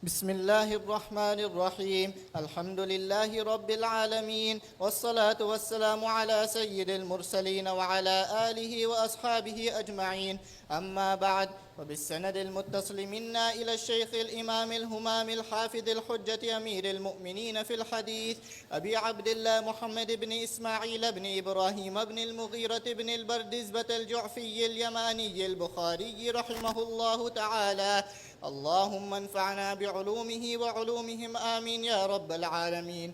بسم الله الرحمن الرحيم. الحمد لله رب العالمين، والصلاة والسلام على سيد المرسلين وعلى آله وأصحابه أجمعين. أما بعد، وبالسند المتصل منا إلى الشيخ الإمام الهمام الحافظ الحجة أمير المؤمنين في الحديث أبي عبد الله محمد بن إسماعيل بن إبراهيم بن المغيرة بن البردزبة الجعفي اليماني البخاري رحمه الله تعالى، اللهم انفعنا بعلومه وعلومهم آمين يا رب العالمين،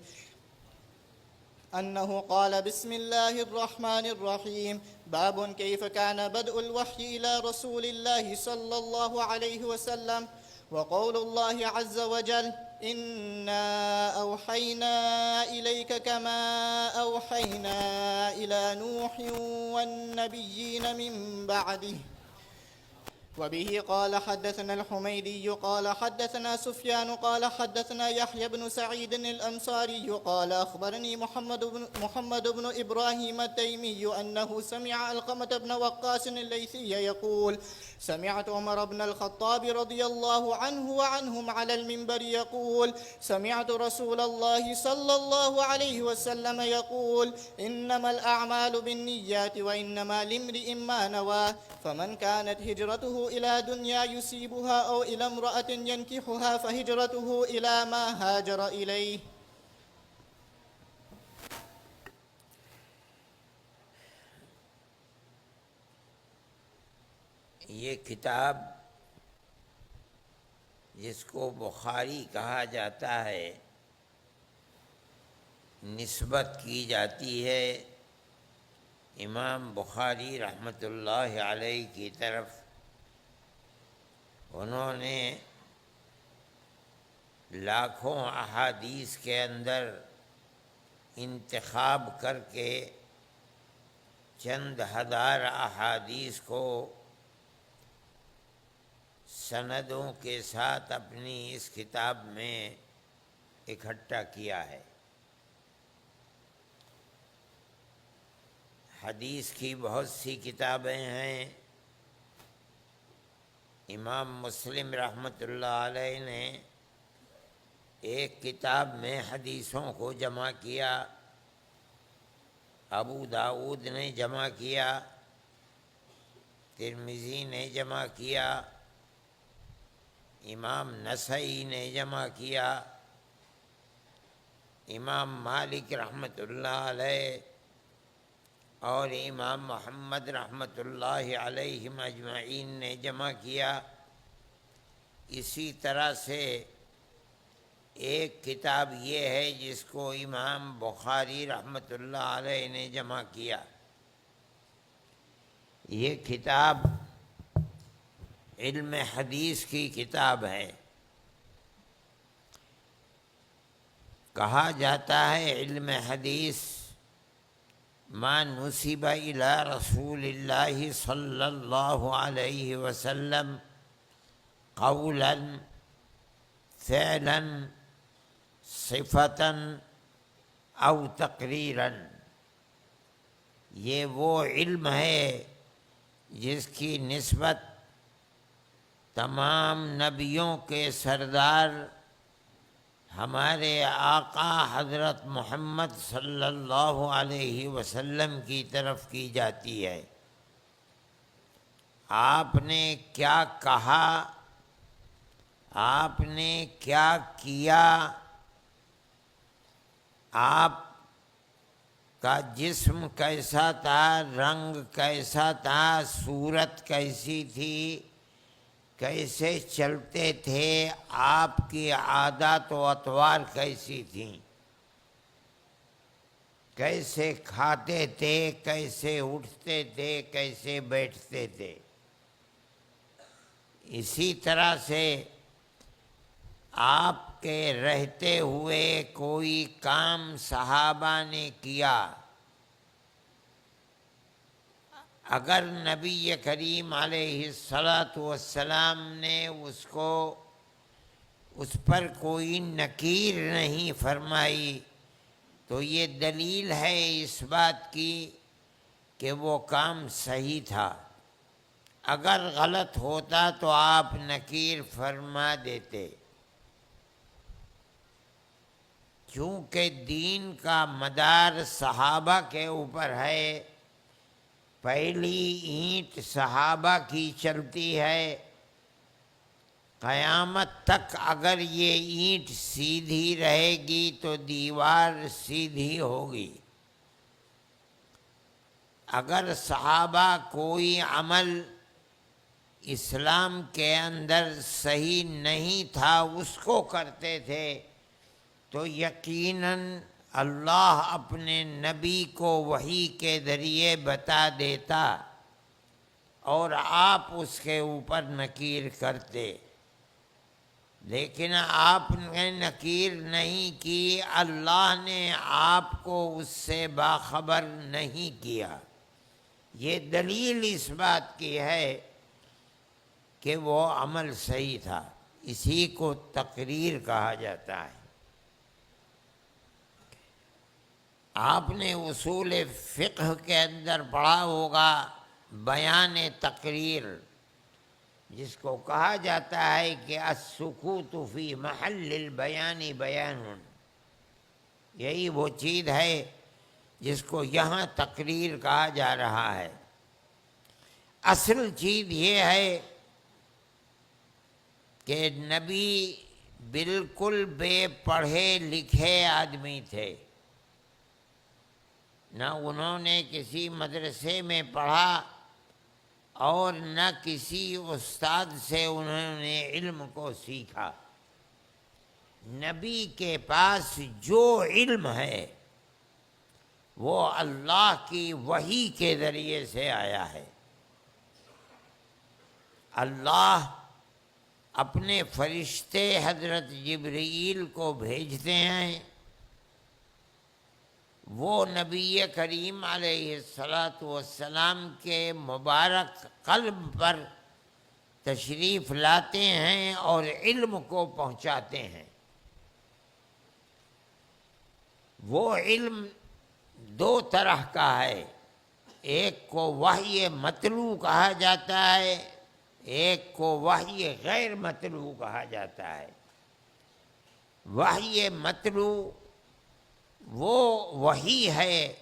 أنه قال: بسم الله الرحمن الرحيم. باب كيف كان بدء الوحي إلى رسول الله صلى الله عليه وسلم. وقول الله عز وجل: إنا أوحينا إليك كما أوحينا إلى نوح والنبيين من بعده. وبه قال حدثنا الحميدي قال حدثنا سفيان قال حدثنا يحيى بن سعيد الأنصاري قال أخبرني محمد بن إبراهيم التيمي أنه سمع علقمة بن وقاص الليثي يقول: سمعت عمر بن الخطاب رضي الله عنه وعنهم على المنبر يقول: سمعت رسول الله صلى الله عليه وسلم يقول: إنما الأعمال بالنيات وإنما لامرئ ما نوى، فمن كانت هجرته إلى دنيا يصيبها أو إلى امرأة ينكحها فهجرته إلى ما هاجر إليه. یہ کتاب جس کو بخاری کہا جاتا ہے، نسبت کی جاتی ہے امام بخاری رحمۃ اللہ علیہ کی طرف۔ انہوں نے لاکھوں احادیث کے اندر انتخاب کر کے چند ہزار احادیث کو سندوں کے ساتھ اپنی اس کتاب میں اکٹھا کیا ہے۔ حدیث کی بہت سی کتابیں ہیں۔ امام مسلم رحمۃ اللہ علیہ نے ایک کتاب میں حدیثوں کو جمع کیا، ابو داؤد نے جمع کیا، ترمذی نے جمع کیا، امام نسائی نے جمع کیا، امام مالک رحمۃ اللہ علیہ اور امام محمد رحمۃ اللہ علیہ اجمعین نے جمع کیا۔ اسی طرح سے ایک کتاب یہ ہے جس کو امام بخاری رحمۃ اللہ علیہ نے جمع کیا۔ یہ کتاب علم حدیث کی کتاب ہے۔ کہا جاتا ہے علم حدیث ما نسب إلى رسول الله صلی اللہ علیہ وسلم قولا فعلا صفتا او تقریرا۔ یہ وہ علم ہے جس کی نسبت تمام نبیوں کے سردار ہمارے آقا حضرت محمد صلی اللہ علیہ وسلم کی طرف کی جاتی ہے۔ آپ نے کیا کہا، آپ نے کیا کیا، آپ کا جسم کیسا تھا، رنگ کیسا تھا، صورت کیسی تھی، کیسے چلتے تھے، آپ کی عادات و اطوار کیسی تھیں، کیسے کھاتے تھے، کیسے اٹھتے تھے، کیسے بیٹھتے تھے۔ اسی طرح سے آپ کے رہتے ہوئے کوئی کام صحابہ نے کیا، اگر نبی کریم علیہ الصلاۃ والسلام نے اس پر کوئی نکیر نہیں فرمائی تو یہ دلیل ہے اس بات کی کہ وہ کام صحیح تھا۔ اگر غلط ہوتا تو آپ نکیر فرما دیتے۔ چونکہ دین کا مدار صحابہ کے اوپر ہے، پہلی اینٹ صحابہ کی چلتی ہے، قیامت تک اگر یہ اینٹ سیدھی رہے گی تو دیوار سیدھی ہوگی۔ اگر صحابہ کوئی عمل اسلام کے اندر صحیح نہیں تھا اس کو کرتے تھے تو یقیناً اللہ اپنے نبی کو وحی کے ذریعے بتا دیتا اور آپ اس کے اوپر نکیر کرتے، لیکن آپ نے نکیر نہیں کی، اللہ نے آپ کو اس سے باخبر نہیں کیا۔ یہ دلیل اس بات کی ہے کہ وہ عمل صحیح تھا، اسی کو تقریر کہا جاتا ہے۔ آپ نے اصول فقہ کے اندر پڑھا ہوگا بیان تقریر، جس کو کہا جاتا ہے کہ السکوت فی محل البیان بیان، یہی وہ چیز ہے جس کو یہاں تقریر کہا جا رہا ہے۔ اصل چیز یہ ہے کہ نبی بالکل بے پڑھے لکھے آدمی تھے، نہ انہوں نے کسی مدرسے میں پڑھا اور نہ کسی استاد سے انہوں نے علم کو سیکھا۔ نبی کے پاس جو علم ہے وہ اللہ کی وحی کے ذریعے سے آیا ہے۔ اللہ اپنے فرشتے حضرت جبرائیل کو بھیجتے ہیں، وہ نبی کریم علیہ السلام کے مبارک قلب پر تشریف لاتے ہیں اور علم کو پہنچاتے ہیں۔ وہ علم دو طرح کا ہے، ایک کو وحی مطلوع کہا جاتا ہے، ایک کو وحی غیر مطلوع کہا جاتا ہے۔ وحی مطلوع وہ وحی ہے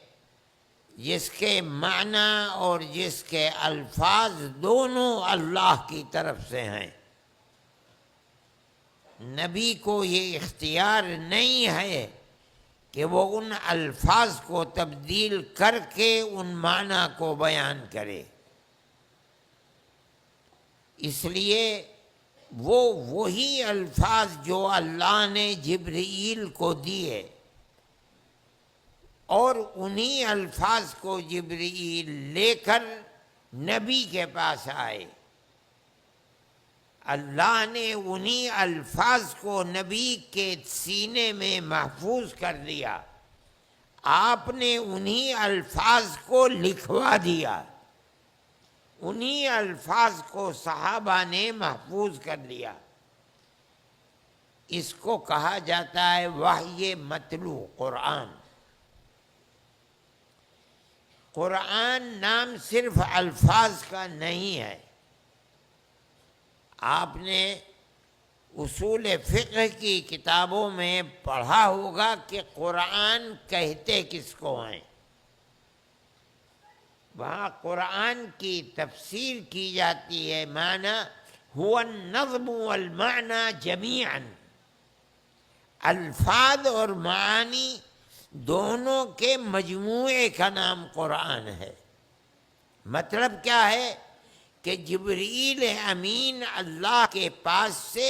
جس کے معنی اور جس کے الفاظ دونوں اللہ کی طرف سے ہیں۔ نبی کو یہ اختیار نہیں ہے کہ وہ ان الفاظ کو تبدیل کر کے ان معنی کو بیان کرے، اس لیے وہ وہی الفاظ جو اللہ نے جبرائیل کو دیے اور انہی الفاظ کو جبرائیل لے کر نبی کے پاس آئے، اللہ نے انہی الفاظ کو نبی کے سینے میں محفوظ کر دیا، آپ نے انہی الفاظ کو لکھوا دیا، انہی الفاظ کو صحابہ نے محفوظ کر لیا۔ اس کو کہا جاتا ہے وحی مطلوع قرآن۔ قرآن نام صرف الفاظ کا نہیں ہے۔ آپ نے اصول فقہ کی کتابوں میں پڑھا ہوگا کہ قرآن کہتے کس کو ہیں۔ وہاں قرآن کی تفسیر کی جاتی ہے، معنی هو النظم والمعنی جمیعا، الفاظ اور معانی دونوں کے مجموعے کا نام قرآن ہے۔ مطلب کیا ہے کہ جبرائیل امین اللہ کے پاس سے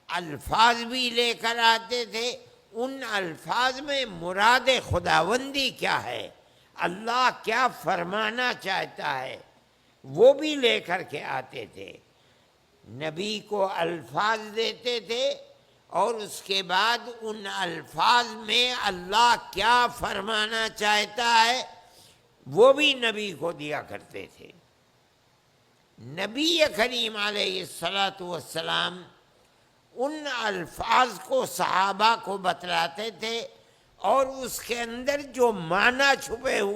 الفاظ بھی لے کر آتے تھے، ان الفاظ میں مراد خداوندی کیا ہے، اللہ کیا فرمانا چاہتا ہے، وہ بھی لے کر کے آتے تھے۔ نبی کو الفاظ دیتے تھے اور اس کے بعد ان الفاظ میں اللہ کیا فرمانا چاہتا ہے وہ بھی نبی کو دیا کرتے تھے۔ نبی کریم علیہ السلام ان الفاظ کو صحابہ کو بتلاتے تھے اور اس کے اندر جو معنی چھپے ہوئے